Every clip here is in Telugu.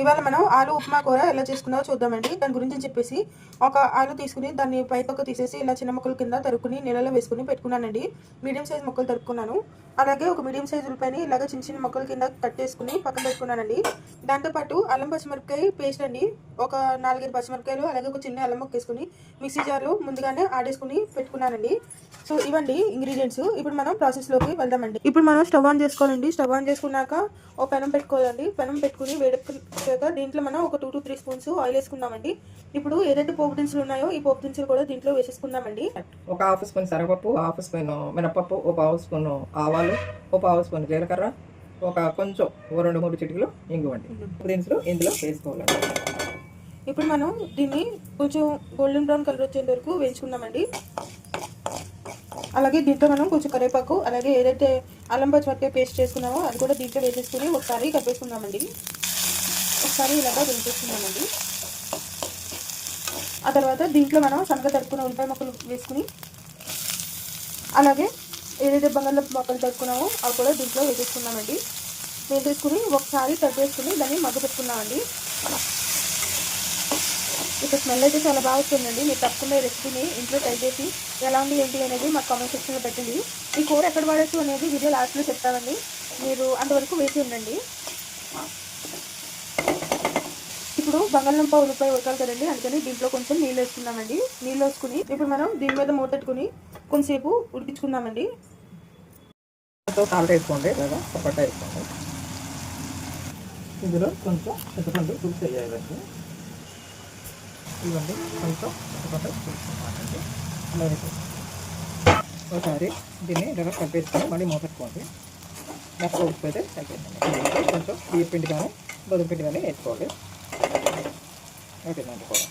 ఇవాళ మనం ఆలు ఉప్మా కూర ఎలా చేసుకున్నావో చూద్దామండి. దాని గురించి చెప్పేసి ఒక ఆలు తీసుకుని దాన్ని పైపక్క తీసేసి ఇలా చిన్న ముక్కల కింద తరుక్కుని నీళ్ళలో వేసుకుని పెట్టుకున్నానండి. మీడియం సైజ్ ముక్కలు తరుక్కున్నాను. అలాగే ఒక మీడియం సైజ్ ఉల్లిపాయని ఇలాగ చిన్న చిన్న ముక్కల కింద కట్ చేసుకుని పక్కన పెట్టుకున్నానండి. దాంతోపాటు అల్లం పచ్చిమిరపకాయ పేస్ట్ అండి, ఒక 4-5 పచ్చిమిరపకాయలు, అలాగే ఒక చిన్న అల్లం ముక్క వేసుకుని మిక్సీ జార్లో ముందుగానే ఆడేసుకుని పెట్టుకున్నానండి. సో ఇవండి ఇంగ్రీడియంట్స్. ఇప్పుడు మనం ప్రాసెస్లోకి వెళ్దామండి. ఇప్పుడు మనం స్టవ్ ఆన్ చేసుకోవాలండి. స్టవ్ ఆన్ చేసుకున్నాక ఒక పెనం పెట్టుకోవాలండి. పెనం పెట్టుకుని వేడెక్కాక దీంట్లో మనం ఒక 2 to 3 స్పూన్స్ ఆయిల్ వేసుకుందామండి. ఇప్పుడు ఏదైతే పోపు దినుసులు ఉన్నాయో ఈ పోపు దినుసులు కూడా దీంట్లో వేసేసుకుందామండి. ఒక హాఫ్ స్పూన్ శనగపప్పు, హాఫ్ స్పూన్ మినపప్పు, ఒక హాఫ్ స్పూన్ ఆవాలు, ఒక హాఫ్ స్పూన్ జీలకర్ర, ఒక కొంచెం 2-3 చిటికలు ఇంగువండి దినుసులు ఇందులో వేసుకోవాలండి. ఇప్పుడు మనం దీన్ని కొంచెం గోల్డెన్ బ్రౌన్ కలర్ వచ్చేంత వరకు వేయించుకుందామండి. అలాగే దీంట్లో మనం కొంచెం కరివేపాకు, అలాగే ఏదైతే అల్లం పచ్చిమిరపకాయ పేస్ట్ చేసుకున్నామో అది కూడా దీంట్లో వేసేసుకుని ఒకసారి కలిపేసుకుందామండి. ఒకసారి ఇలాగా వేసేసుకుందామండి. ఆ తర్వాత దీంట్లో మనం సన్నగా తరుక్కున్న ఉల్లిపాయ ముక్కలు వేసుకుని, అలాగే ఏదైతే బంగాళదుంప ముక్కలు తరుక్కున్నామో అవి కూడా దీంట్లో వేసేసుకుందామండి. వేసేసుకుని ఒకసారి కలిపేసుకుని దాన్ని మగ్గ పెట్టుకుందామండి. ఇక స్మెల్ అయితే చాలా బాగా వస్తుందండి. మీరు తప్పకుండా ఈ రెసిపీని ఇంట్లో ట్రై చేసి ఎలా ఉంది ఏంటి అనేది మాకు కామెంట్ సెక్షన్లో పెట్టండి. ఈ కూర ఎక్కడ వాడచ్చు అనేది వీడియో లాస్ట్లో చెప్తామండి. మీరు అంతవరకు వేసి ఉండండి. ఇప్పుడు బంగాళదుంప ఉల్లిపాయ ఉడకాలి కదండి, అందుకని దీంట్లో కొంచెం నీళ్ళు వేసుకుందామండి. నీళ్ళు వేసుకుని ఇప్పుడు మనం దీని మీద మూతట్టుకుని కొంచెంసేపు ఉడికించుకుందామండి. సాల్ట్ వేసుకోండి, లేదా సపరేట్ వేసుకోండి. ఇందులో కొంచెం చింతపండు పులుసు వేయాలండి. ఇవ్వండి కొంచెం చింతపండు పులుసు అలాగే ఒకసారి దీన్ని ఇలా కలిపేసుకొని మళ్ళీ మూపెట్టుకోండి. మెత్తగా ఉడికిపోతే అయిపోయిందండి. కొంచెం బియ్య పిండి కానీ గోధుమ పిండి కానీ వేసుకోవాలి. ఓకేనండి కూడా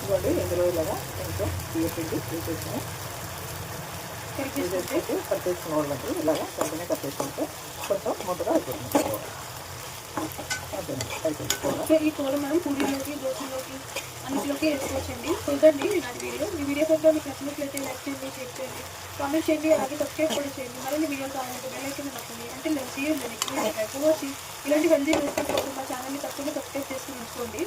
ఇవ్వండి. ఇందులో ఇలాగా కొంచెం బియ్య పిండి వేసేసుకొని కలిపేసుకోవాలండి. ఇలాగా కొంచెమే కలిపేసుకుంటే కొంచెం ముద్దగా అయిపోతుంది. ఈ కూర మనం పూరీలోకి, దోశలోకి అన్నింటిలోకి వేసుకోవచ్చండి. చూడండి ఇలాంటి వీడియో. ఈ వీడియో కనుక మీకు నచ్చినట్లయితే లైక్ చేయండి, షేర్ చేయండి, కామెంట్ చేయండి, అలాగే సబ్స్క్రైబ్ కూడా చేయండి. మరిన్ని వీడియోలు కావాలంటే బెల్ ఐకాన్ నొక్కండి. అంటే ఇలాంటి హెల్తీ న్యూస్ కోసం మా ఛానల్ని తప్పకుండా సబ్స్క్రైబ్ చేసుకుని ఉంచుకోండి.